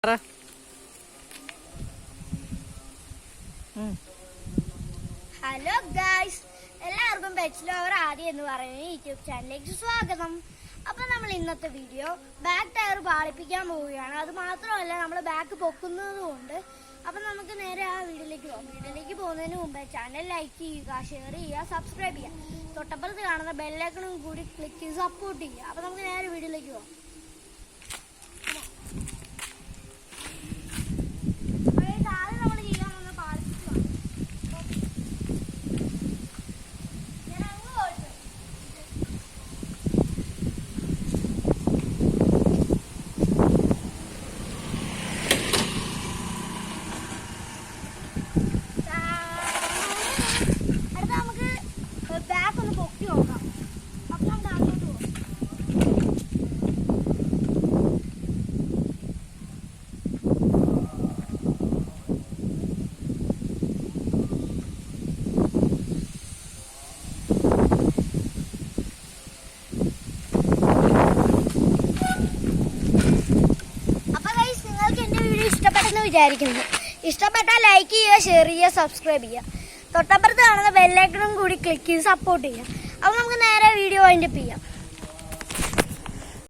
Hello guys, എല്ലാവർക്കും pet lover ആദി എന്ന് പറയുന്ന യൂട്യൂബ് ചാനലിലേക്ക് സ്വാഗതം. അപ്പൊ നമ്മൾ ഇന്നത്തെ വീഡിയോ ബാക്ക് ടയർ പാളിപ്പിക്കാൻ പോവുകയാണ്. അത് മാത്രമല്ല, നമ്മൾ ബാക്ക് പൊക്കുന്നതുകൊണ്ട്. അപ്പൊ നമുക്ക് നേരെ ആ വീഡിയോയിലേക്ക് പോകാം. വീഡിയോയിലേക്ക് പോകുന്നതിന് മുമ്പ് ചാനൽ ലൈക്ക് ചെയ്യുക, ഷെയർ ചെയ്യുക, സബ്സ്ക്രൈബ് ചെയ്യുക, തൊട്ടപ്പുറത്ത് കാണുന്ന ബെല്ലൈക്കണും കൂടി ക്ലിക്ക് ചെയ്ത് സപ്പോർട്ട് ചെയ്യുക. അപ്പൊ നമുക്ക് നേരെ വീഡിയോയിലേക്ക് പോകാം. വിചാരിക്കുന്നു. ഇഷ്ടപ്പെട്ടാൽ ലൈക്ക് ചെയ്യുക, ഷെയർ ചെയ്യുക, സബ്സ്ക്രൈബ് ചെയ്യുക, തൊട്ടപ്പുറത്ത് കാണുന്ന ബെല്ലൈക്കണും കൂടി ക്ലിക്ക് ചെയ്ത് സപ്പോർട്ട് ചെയ്യുക. അപ്പോൾ നമുക്ക് നേരെ വീഡിയോ വൈൻഡപ്പ് ചെയ്യാം.